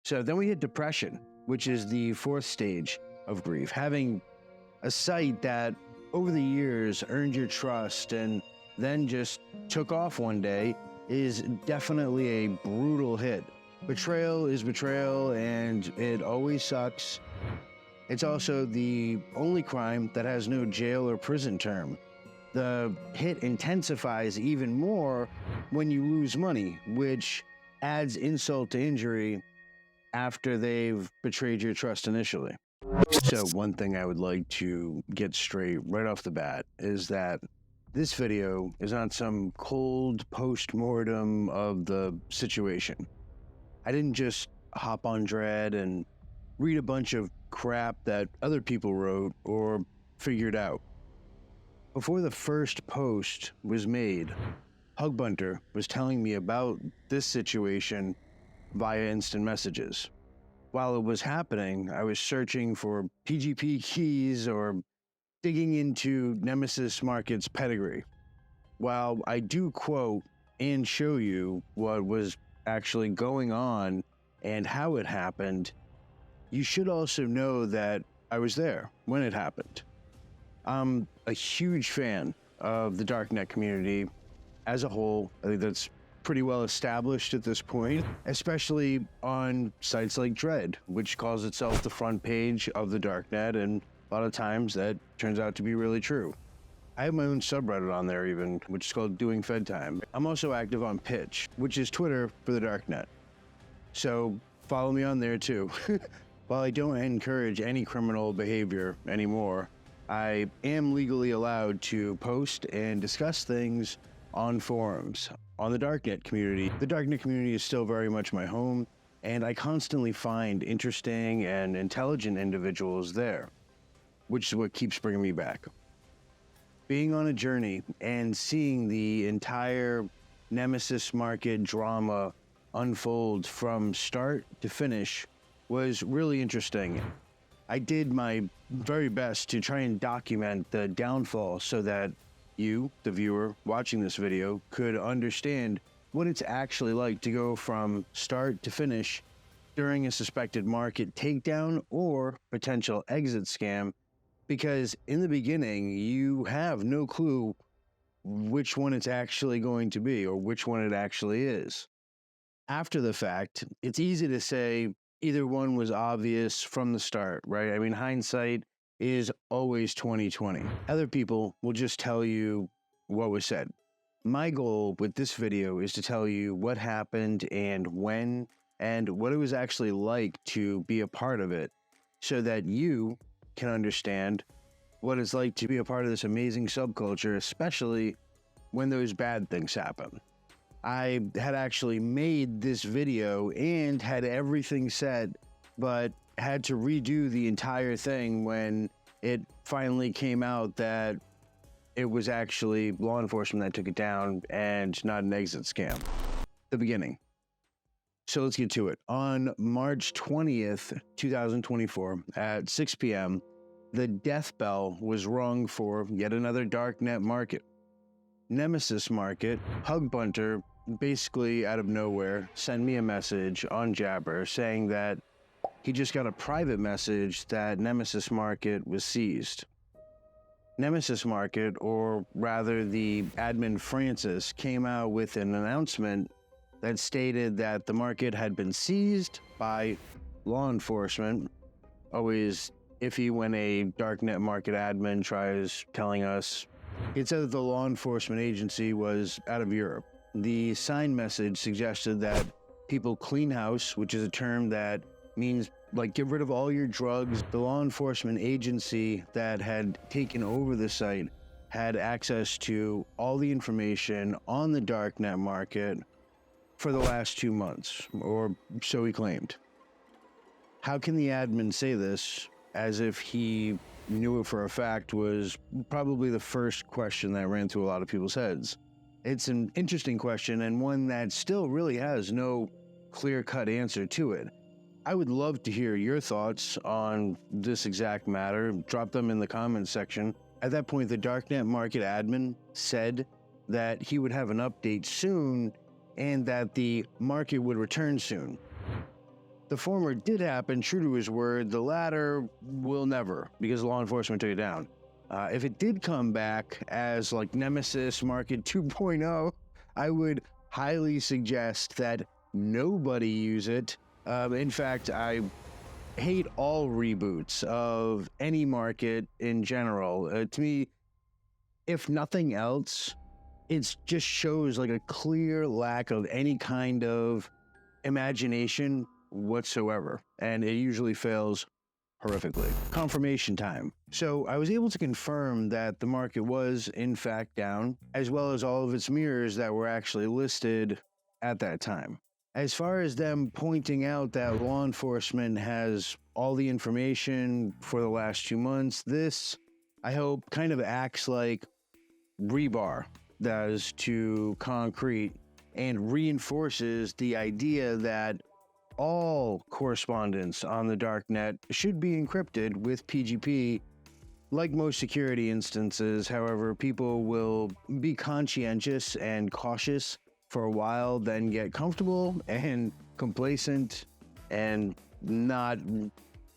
So then we hit depression, which is the fourth stage of grief. Having a site that over the years earned your trust and then just took off one day is definitely a brutal hit. Betrayal is betrayal, and it always sucks. It's also the only crime that has no jail or prison term. The hit intensifies even more when you lose money, which adds insult to injury after they've betrayed your trust initially. So one thing I would like to get straight right off the bat is that this video is not some cold post-mortem of the situation. I didn't just hop on Dread and read a bunch of crap that other people wrote or figured out. Before the first post was made, Hugbunter was telling me about this situation via instant messages. While it was happening, I was searching for PGP keys or digging into Nemesis Market's pedigree. While I do quote and show you what was actually going on and how it happened, you should also know that I was there when it happened. I'm a huge fan of the Darknet community as a whole. I think that's pretty well established at this point, especially on sites like Dread, which calls itself the front page of the Darknet, and a lot of times that turns out to be really true. I have my own subreddit on there even, which is called Doing Fed Time. I'm also active on Pitch, which is Twitter for the Darknet. So follow me on there too. While I don't encourage any criminal behavior anymore, I am legally allowed to post and discuss things on forums. On the Darknet community, the Darknet community is still very much my home, and I constantly find interesting and intelligent individuals there, which is what keeps bringing me back. Being on a journey and seeing the entire Nemesis Market drama unfold from start to finish was really interesting. I did my very best to try and document the downfall so that you, the viewer watching this video, could understand what it's actually like to go from start to finish during a suspected market takedown or potential exit scam, because in the beginning, you have no clue which one it's actually going to be or which one it actually is. After the fact, it's easy to say either one was obvious from the start, right? I mean, hindsight is always 20/20. Other people will just tell you what was said. My goal with this video is to tell you what happened and when, and what it was actually like to be a part of it, so that you can understand what it's like to be a part of this amazing subculture, especially when those bad things happen. I had actually made this video and had everything set, but had to redo the entire thing when it finally came out that it was actually law enforcement that took it down and not an exit scam. The beginning. So let's get to it. On March 20th, 2024 at 6 p.m., the death bell was rung for yet another Darknet Market. Nemesis Market, Hugbunter, basically out of nowhere, sent me a message on Jabber saying that he just got a private message that Nemesis Market was seized. Nemesis Market, or rather the admin Francis, came out with an announcement that stated that the market had been seized by law enforcement. Always iffy when a Darknet Market admin tries telling us. It said that the law enforcement agency was out of Europe. The sign message suggested that people clean house, which is a term that means like get rid of all your drugs. The law enforcement agency that had taken over the site had access to all the information on the Darknet Market for the last 2 months, or so he claimed. How can the admin say this as if he knew it for a fact was probably the first question that ran through a lot of people's heads. It's an interesting question, and one that still really has no clear-cut answer to it. I would love to hear your thoughts on this exact matter. Drop them in the comments section. At that point, the Darknet Market admin said that he would have an update soon and that the market would return soon. The former did happen, true to his word. The latter will never, because law enforcement took it down. If it did come back as like Nemesis Market 2.0, I would highly suggest that nobody use it. In fact, I hate all reboots of any market in general. To me, if nothing else, it just shows like a clear lack of any kind of imagination whatsoever, and it usually fails horrifically. Confirmation time. So I was able to confirm that the market was in fact down, as well as all of its mirrors that were actually listed at that time. As far as them pointing out that law enforcement has all the information for the last 2 months, this, I hope, kind of acts like rebar does to concrete and reinforces the idea that all correspondence on the darknet should be encrypted with PGP. Like most security instances, however, people will be conscientious and cautious for a while, then get comfortable and complacent and not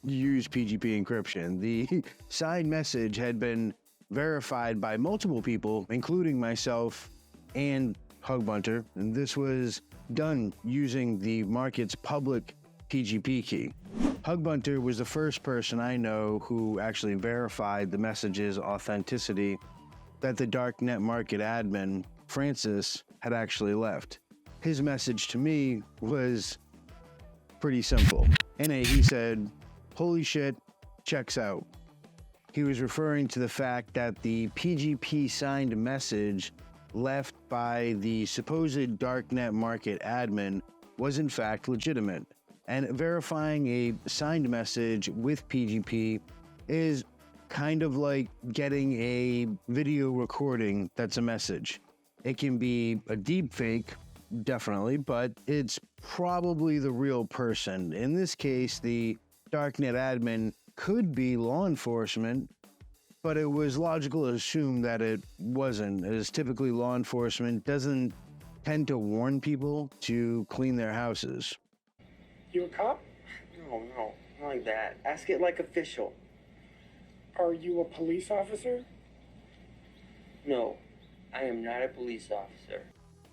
use PGP encryption. The signed message had been verified by multiple people, including myself and Hugbunter, and this was done using the market's public PGP key. Hugbunter was the first person I know who actually verified the message's authenticity that the Darknet Market admin, Francis, had actually left. His message to me was pretty simple. He said, "Holy shit, checks out." He was referring to the fact that the PGP signed message left by the supposed Darknet Market admin was in fact legitimate, and verifying a signed message with PGP is kind of like getting a video recording that's a message. It can be a deep fake, definitely, but it's probably the real person. In this case, the Darknet admin could be law enforcement, but it was logical to assume that it wasn't, as typically law enforcement doesn't tend to warn people to clean their houses. You a cop? No, not like that. Ask it like official. Are you a police officer? No, I am not a police officer.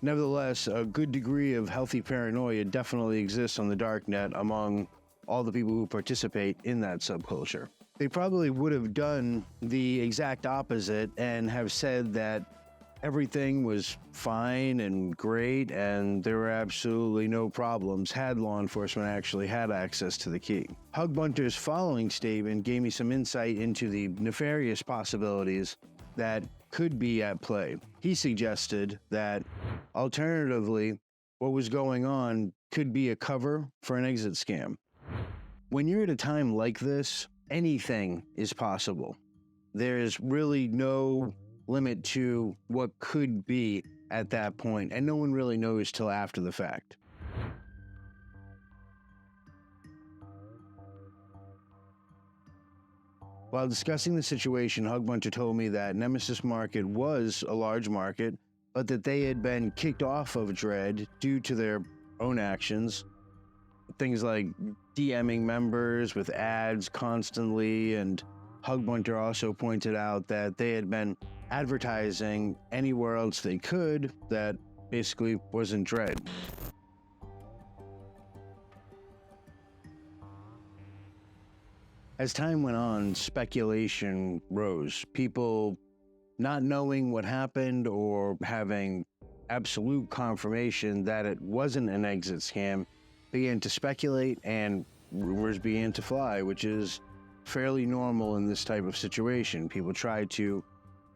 Nevertheless, a good degree of healthy paranoia definitely exists on the darknet among all the people who participate in that subculture. They probably would have done the exact opposite and have said that everything was fine and great and there were absolutely no problems had law enforcement actually had access to the key. Hugbunter's following statement gave me some insight into the nefarious possibilities that could be at play. He suggested that, alternatively, what was going on could be a cover for an exit scam. When you're at a time like this, anything is possible. There's really no limit to what could be at that point, and no one really knows till after the fact. While discussing the situation, Hugbunter told me that Nemesis Market was a large market, but that they had been kicked off of Dread due to their own actions. Things like DMing members with ads constantly, and Hugbunter also pointed out that they had been advertising anywhere else they could that basically wasn't Dread. As time went on, speculation rose. People not knowing what happened or having absolute confirmation that it wasn't an exit scam began to speculate, and rumors began to fly, which is fairly normal in this type of situation. People try to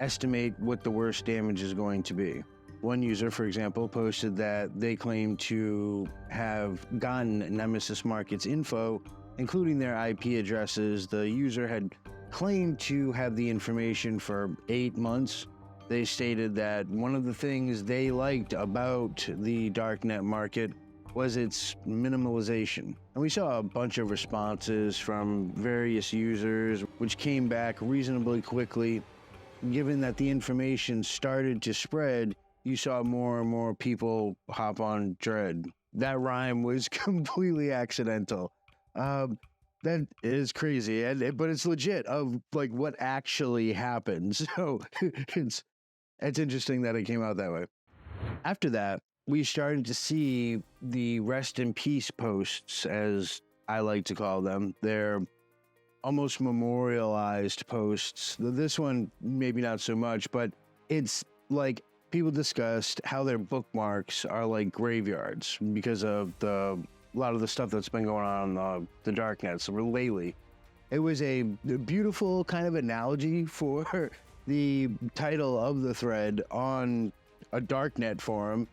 estimate what the worst damage is going to be. One user, for example, posted that they claimed to have gotten Nemesis Market's info, including their IP addresses. The user had claimed to have the information for 8 months. They stated that one of the things they liked about the Darknet Market was its minimalization. And we saw a bunch of responses from various users, which came back reasonably quickly. Given that the information started to spread, you saw more and more people hop on Dread. that rhyme was completely accidental. That is crazy, but it's legit of like what actually happened. So it's interesting that it came out that way. After that, we started to see the rest in peace posts, as I like to call them. They're almost memorialized posts. This one, maybe not so much, but it's like people discussed how their bookmarks are like graveyards because of a lot of the stuff that's been going on the darknet. So lately, it was a beautiful kind of analogy for the title of the thread on a darknet forum.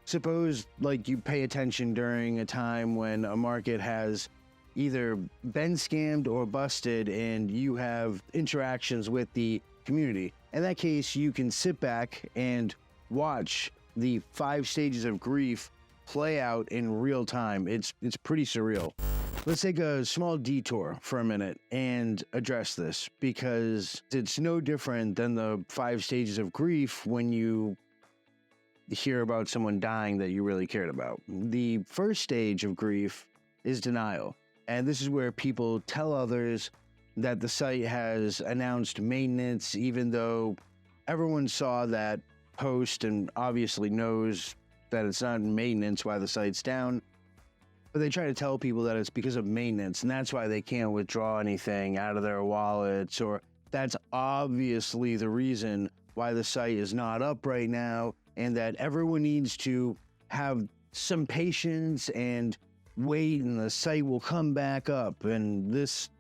Suppose like you pay attention during a time when a market has either been scammed or busted and you have interactions with the community. In that case, you can sit back and watch the 5 stages of grief play out in real time. It's pretty surreal. Let's take a small detour for a minute and address this, because it's no different than the 5 stages of grief when you hear about someone dying that you really cared about. The first stage of grief is denial. And this is where people tell others that the site has announced maintenance, even though everyone saw that post and obviously knows that it's not maintenance why the site's down. But they try to tell people that it's because of maintenance, and that's why they can't withdraw anything out of their wallets, or that's obviously the reason why the site is not up right now, and that everyone needs to have some patience and wait, and the site will come back up. And this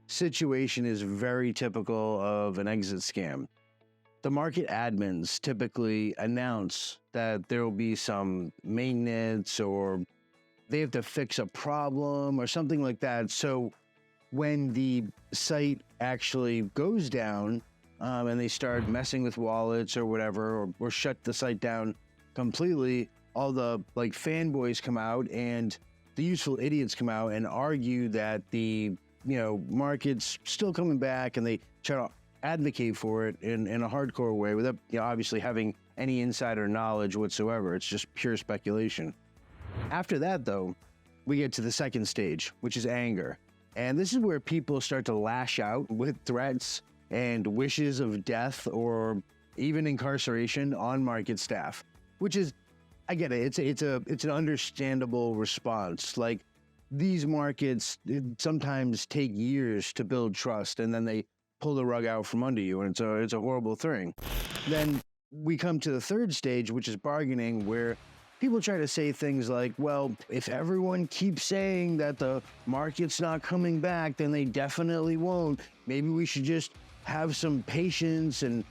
situation is very typical of an exit scam. The market admins typically announce that there will be some maintenance, or they have to fix a problem or something like that. So when the site actually goes down, and they start messing with wallets or whatever, or shut the site down completely, all the like fanboys come out and the useful idiots come out and argue that the market's still coming back, and they try to advocate for it in a hardcore way without obviously having any insider knowledge whatsoever. It's just pure speculation. After that, though, we get to the second stage, which is anger. And this is where people start to lash out with threats and wishes of death or even incarceration on market staff, which is, I get it, it's an understandable response. Like, these markets sometimes take years to build trust, and then they pull the rug out from under you, and it's a horrible thing. Then we come to the third stage, which is bargaining, where people try to say things like, well, if everyone keeps saying that the market's not coming back, then they definitely won't. Maybe we should just have some patience and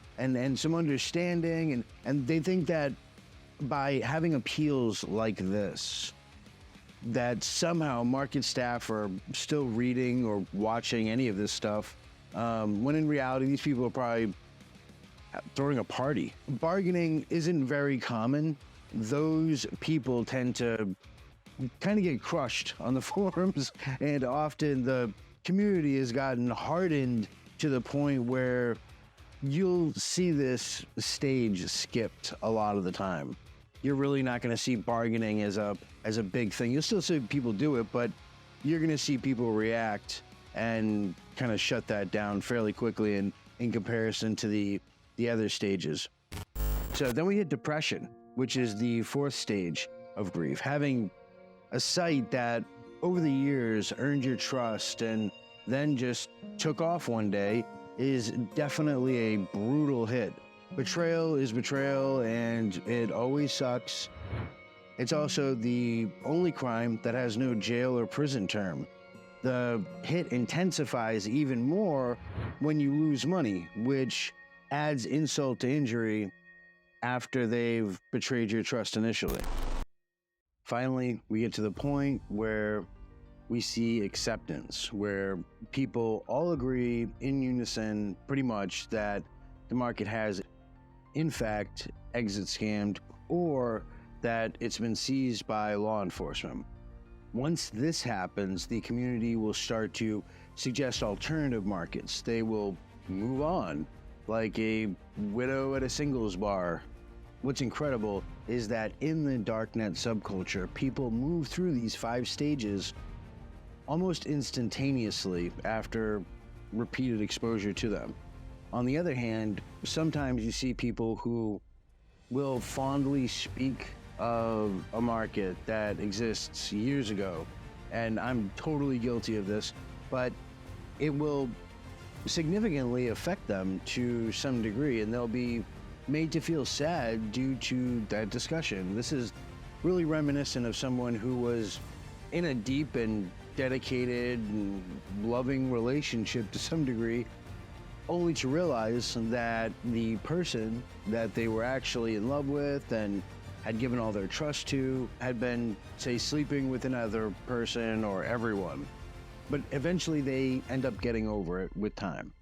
some understanding. And they think that by having appeals like this, that somehow market staff are still reading or watching any of this stuff, when in reality, these people are probably throwing a party. Bargaining isn't very common. Those people tend to kind of get crushed on the forums, and often the community has gotten hardened to the point where you'll see this stage skipped a lot of the time. You're really not going to see bargaining as a big thing. You'll still see people do it, but you're going to see people react and kind of shut that down fairly quickly in comparison to the other stages. So then we hit depression, which is the fourth stage of grief. Having a site that over the years earned your trust and then just took off one day is definitely a brutal hit. Betrayal is betrayal, and it always sucks. It's also the only crime that has no jail or prison term. The hit intensifies even more when you lose money, which adds insult to injury after they've betrayed your trust initially. Finally, we get to the point where we see acceptance, where people all agree in unison pretty much that the market has, in fact, exit scammed, or that it's been seized by law enforcement. Once this happens, the community will start to suggest alternative markets. They will move on, like a widow at a singles bar, what's incredible is that in the darknet subculture, people move through these 5 stages almost instantaneously after repeated exposure to them. On the other hand, sometimes you see people who will fondly speak of a market that exists years ago, and I'm totally guilty of this, but it will significantly affect them to some degree, and they'll be made to feel sad due to that discussion. This is really reminiscent of someone who was in a deep and dedicated and loving relationship to some degree, only to realize that the person that they were actually in love with and had given all their trust to had been, say, sleeping with another person or everyone. But eventually they end up getting over it with time.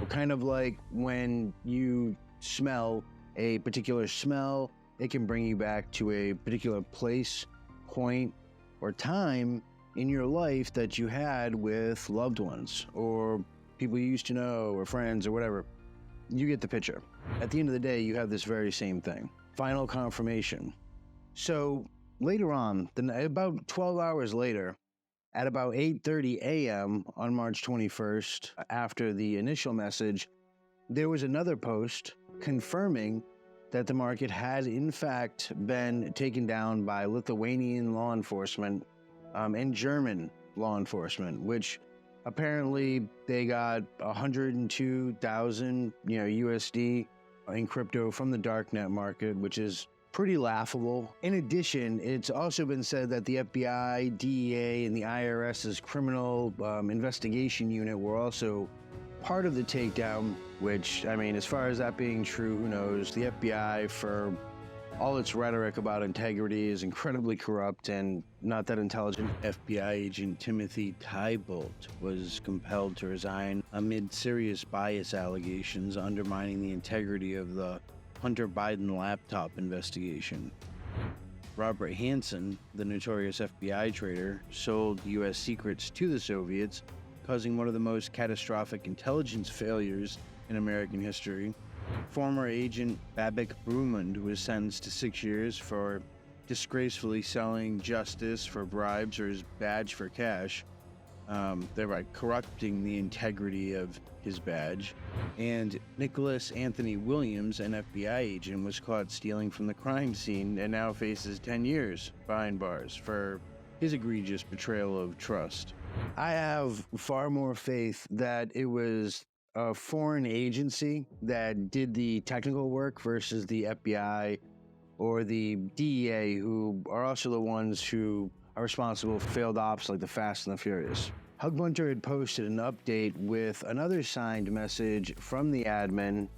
Kind of like when you smell a particular smell, it can bring you back to a particular place, point, or time in your life that you had with loved ones or people you used to know or friends or whatever. You get the picture. At the end of the day, you have this very same thing. Final confirmation. So later on, about 12 hours later, at about 8:30 a.m. on March 21st, after the initial message, there was another post confirming that the market had in fact been taken down by Lithuanian law enforcement and German law enforcement, which apparently they got 102,000, USD in crypto from the Darknet Market, which is pretty laughable. In addition, it's also been said that the FBI, DEA, and the IRS's criminal investigation unit were also part of the takedown, which, I mean, as far as that being true, who knows? The FBI, for all its rhetoric about integrity, is incredibly corrupt and not that intelligent. FBI agent Timothy Tybolt was compelled to resign amid serious bias allegations undermining the integrity of the Hunter Biden laptop investigation. Robert Hansen, the notorious FBI traitor, sold U.S. secrets to the Soviets, causing one of the most catastrophic intelligence failures in American history. Former agent Babak Brumund was sentenced to 6 years for disgracefully selling justice for bribes or his badge for cash, thereby corrupting the integrity of his badge. And Nicholas Anthony Williams, an FBI agent, was caught stealing from the crime scene and now faces 10 years behind bars for his egregious betrayal of trust. I have far more faith that it was a foreign agency that did the technical work versus the FBI or the DEA, who are also the ones who are responsible for failed ops like the Fast and the Furious. Hugbunter had posted an update with another signed message from the admin.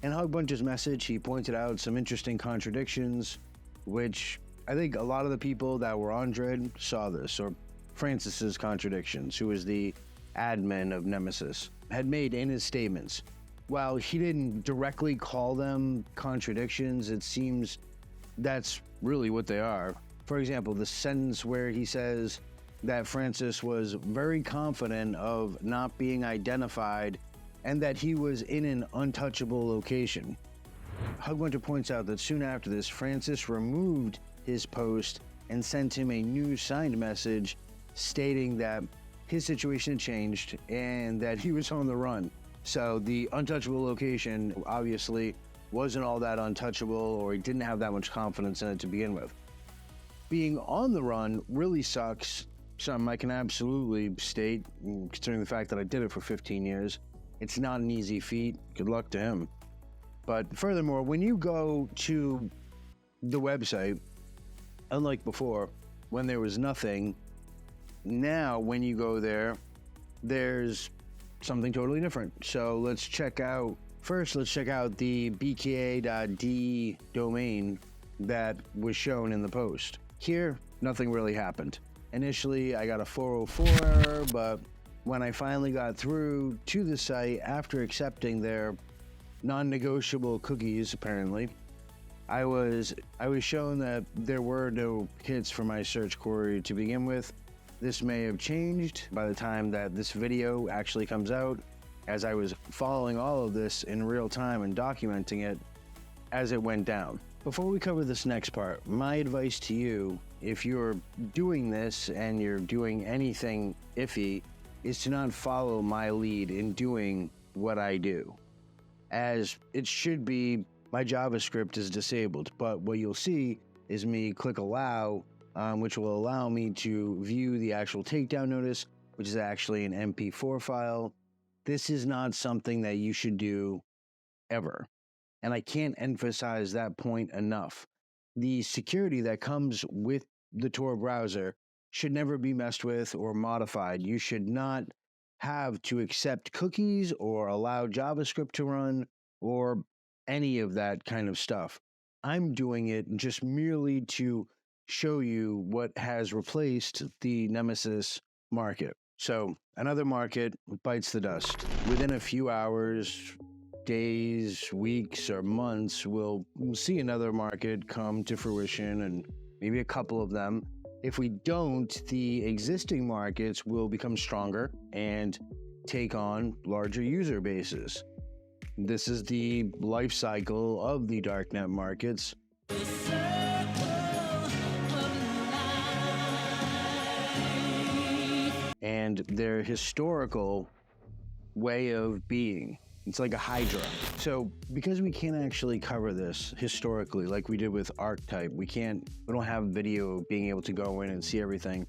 In Hugbunter's message, he pointed out some interesting contradictions, which I think a lot of the people that were on Dread saw this, or Francis's contradictions, who was the admin of Nemesis, had made in his statements. While he didn't directly call them contradictions, it seems that's really what they are. For example, the sentence where he says that Francis was very confident of not being identified and that he was in an untouchable location. Hugbunter points out that soon after this, Francis removed his post and sent him a new signed message stating that his situation had changed and that he was on the run. So the untouchable location obviously wasn't all that untouchable, or he didn't have that much confidence in it to begin with. Being on the run really sucks. Something I can absolutely state, considering the fact that I did it for 15 years. It's not an easy feat. Good luck to him. But furthermore, when you go to the website, unlike before, when there was nothing, now when you go there, there's something totally different. So let's check out the bka.de domain that was shown in the post. Here, nothing really happened. Initially, I got a 404 error, but when I finally got through to the site after accepting their non-negotiable cookies, apparently, I was shown that there were no hits for my search query to begin with. This may have changed by the time that this video actually comes out, as I was following all of this in real time and documenting it as it went down. Before we cover this next part, my advice to you, if you're doing this and you're doing anything iffy, is to not follow my lead in doing what I do. As it should be, my JavaScript is disabled, but what you'll see is me click allow, which will allow me to view the actual takedown notice, which is actually an MP4 file. This is not something that you should do ever. And I can't emphasize that point enough. The security that comes with the Tor browser should never be messed with or modified. You should not have to accept cookies or allow JavaScript to run or any of that kind of stuff. I'm doing it just merely to show you what has replaced the Nemesis Market. So another market bites the dust. Within a few hours, days, weeks, or months, we'll see another market come to fruition, and maybe a couple of them. If we don't, the existing markets will become stronger and take on larger user bases. This is the life cycle of the Darknet markets. And their historical way of being. It's like a hydra. So because we can't actually cover this historically like we did with archetype, we don't have video being able to go in and see everything.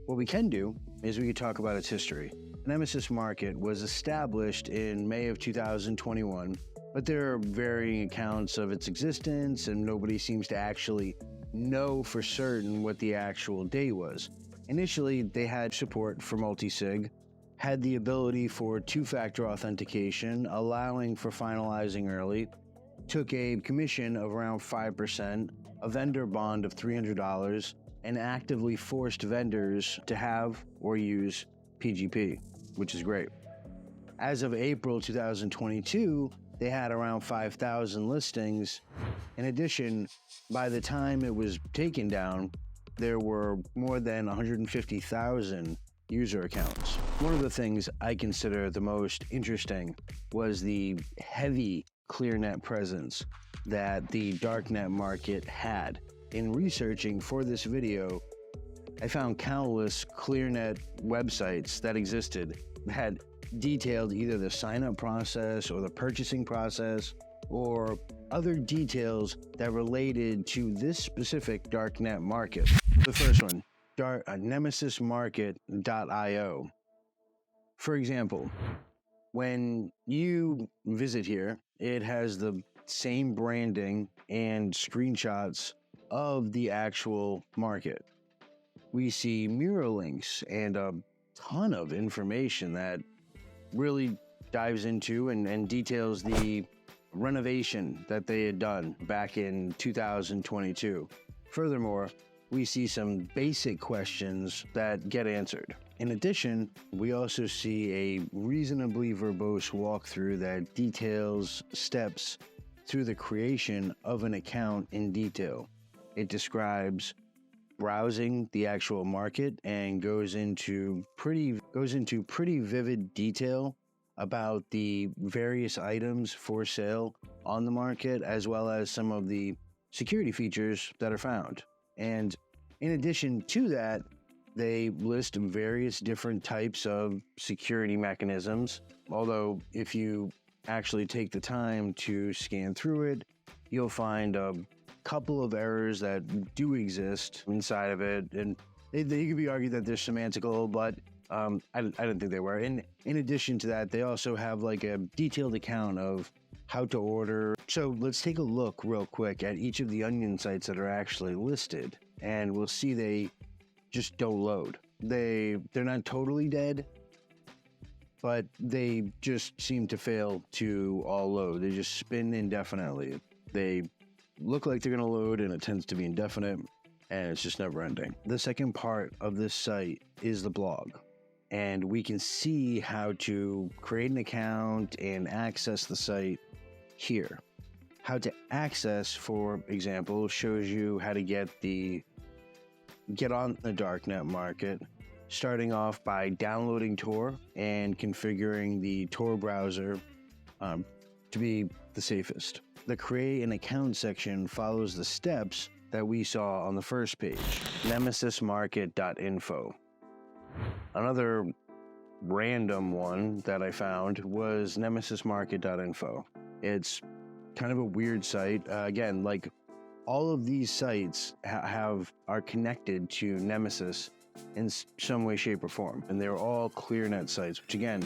What we can do is we can talk about its history. Nemesis Market was established in May of 2021, but there are varying accounts of its existence and nobody seems to actually know for certain what the actual date was. Initially, they had support for multi-sig, had the ability for two-factor authentication, allowing for finalizing early, took a commission of around 5%, a vendor bond of $300, and actively forced vendors to have or use PGP, which is great. As of April 2022, they had around 5,000 listings. In addition, by the time it was taken down, there were more than 150,000 user accounts. One of the things I consider the most interesting was the heavy Clearnet presence that the Darknet Market had. In researching for this video, I found countless Clearnet websites that existed that had detailed either the sign-up process or the purchasing process or other details that related to this specific Darknet Market. The first one, Nemesismarket.info. For example, when you visit here, it has the same branding and screenshots of the actual market. We see mirror links and a ton of information that really dives into and details the renovation that they had done back in 2022. Furthermore, we see some basic questions that get answered. In addition, we also see a reasonably verbose walkthrough that details steps through the creation of an account in detail. It describes browsing the actual market and goes into pretty vivid detail about the various items for sale on the market, as well as some of the security features that are found. And in addition to that, they list various different types of security mechanisms. Although if you actually take the time to scan through it, you'll find a couple of errors that do exist inside of it. And they could be argued that they're semantical, but I don't think they were. And in addition to that, they also have like a detailed account of how to order. So let's take a look real quick at each of the onion sites that are actually listed, and we'll see they just don't load. They're not totally dead, but they just seem to fail to all load. They just spin indefinitely. They look like they're going to load, and it tends to be indefinite, and it's just never ending. The second part of this site is the blog, and we can see how to create an account and access the site here. How to access, for example, shows you how to get on the Darknet Market, starting off by downloading Tor and configuring the Tor browser to be the safest. The create an account section follows the steps that we saw on the first page, Nemesismarket.info. Another random one that I found was Nemesismarket.info. It's kind of a weird site. Again, like all of these sites are connected to Nemesis in some way, shape, or form, and they're all Clearnet sites, which again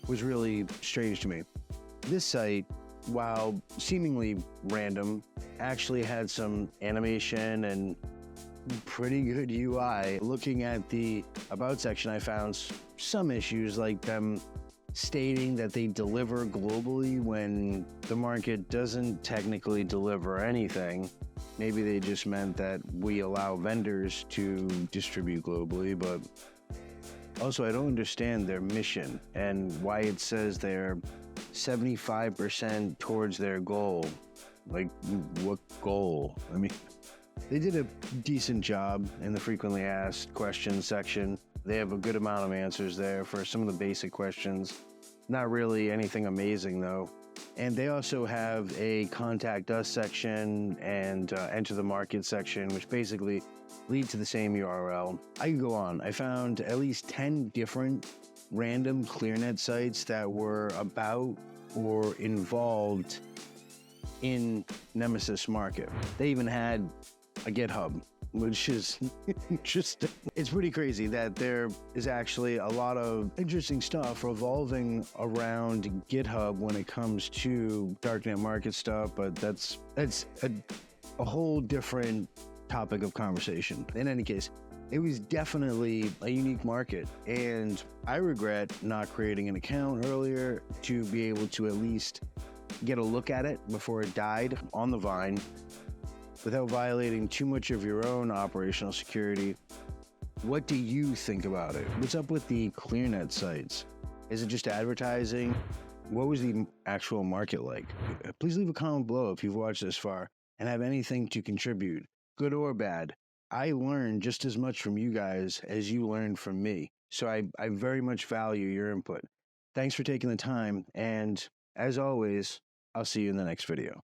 was really strange to me. This site, while seemingly random, actually had some animation and pretty good UI. Looking at the About section, I found some issues, like them stating that they deliver globally when the market doesn't technically deliver anything. Maybe they just meant that we allow vendors to distribute globally, but also I don't understand their mission and why it says they're 75% towards their goal. Like, what goal? I mean, they did a decent job in the frequently asked questions section. They have a good amount of answers there for some of the basic questions. Not really anything amazing though. And they also have a contact us section and enter the market section, which basically lead to the same URL. I could go on. I found at least 10 different random Clearnet sites that were about or involved in Nemesis Market. They even had a Github, which is interesting. It's pretty crazy that there is actually a lot of interesting stuff revolving around GitHub when it comes to Darknet Market stuff, but that's a whole different topic of conversation. In any case, it was definitely a unique market, and I regret not creating an account earlier to be able to at least get a look at it before it died on the vine without violating too much of your own operational security. What do you think about it? What's up with the Clearnet sites? Is it just advertising? What was the actual market like? Please leave a comment below if you've watched this far and have anything to contribute, good or bad. I learned just as much from you guys as you learned from me, so I very much value your input. Thanks for taking the time, and as always, I'll see you in the next video.